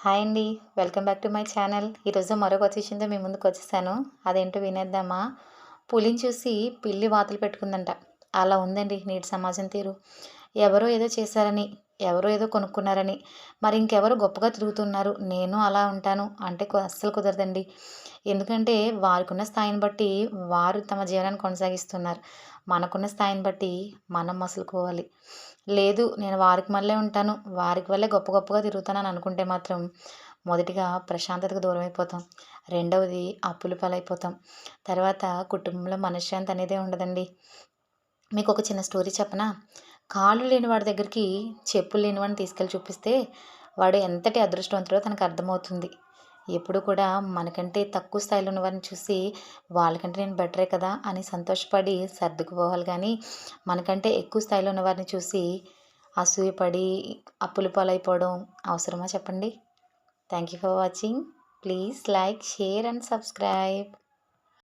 Hi అండి. Welcome back to my channel. ఈరోజు మరో కొత్త విషయంతో మీ ముందుకొచ్చేసాను. అదేంటో వినేద్దామా? పులిని చూసి పిల్లి వాతలు పెట్టుకుందంట. అలా ఉందండి నేటి సమాజం తీరు. ఎవరో ఏదో చేశారని, ఎవరో ఏదో కొనుక్కున్నారని, మరి ఇంకెవరో గొప్పగా తిరుగుతున్నారు, నేను అలా ఉంటాను అంటే అస్సలు కుదరదండి. ఎందుకంటే వారికున్న స్థాయిని బట్టి వారు తమ జీవనాన్ని కొనసాగిస్తున్నారు. మనకున్న స్థాయిని బట్టి మనం మసులుకోవాలి. లేదు నేను వారికి వల్లే ఉంటాను, వారికి వల్లే గొప్ప గొప్పగా తిరుగుతానని అనుకుంటే మాత్రం మొదటిగా ప్రశాంతతకు దూరమైపోతాం. రెండవది అప్పుల పాలైపోతాం. తర్వాత కుటుంబంలో మనశ్శాంతి అనేదే ఉండదండి. మీకొక చిన్న స్టోరీ చెప్పనా? కాళ్ళు లేని వాడి దగ్గరికి చెప్పులు లేనివాడిని తీసుకెళ్ళి చూపిస్తే వాడు ఎంతటి అదృష్టవంతుడో తనకు అర్థమవుతుంది. ఎప్పుడు కూడా మనకంటే తక్కువ స్థాయిలో ఉన్నవారిని చూసి వాళ్ళకంటే నేను బెటరే కదా అని సంతోషపడి సర్దుకుపోవాలి కానీ, మనకంటే ఎక్కువ స్థాయిలో ఉన్నవారిని చూసి అసూయపడి అప్పుల పాలైపోవడం అవసరమా చెప్పండి? Thank you for watching. Please like, share and subscribe.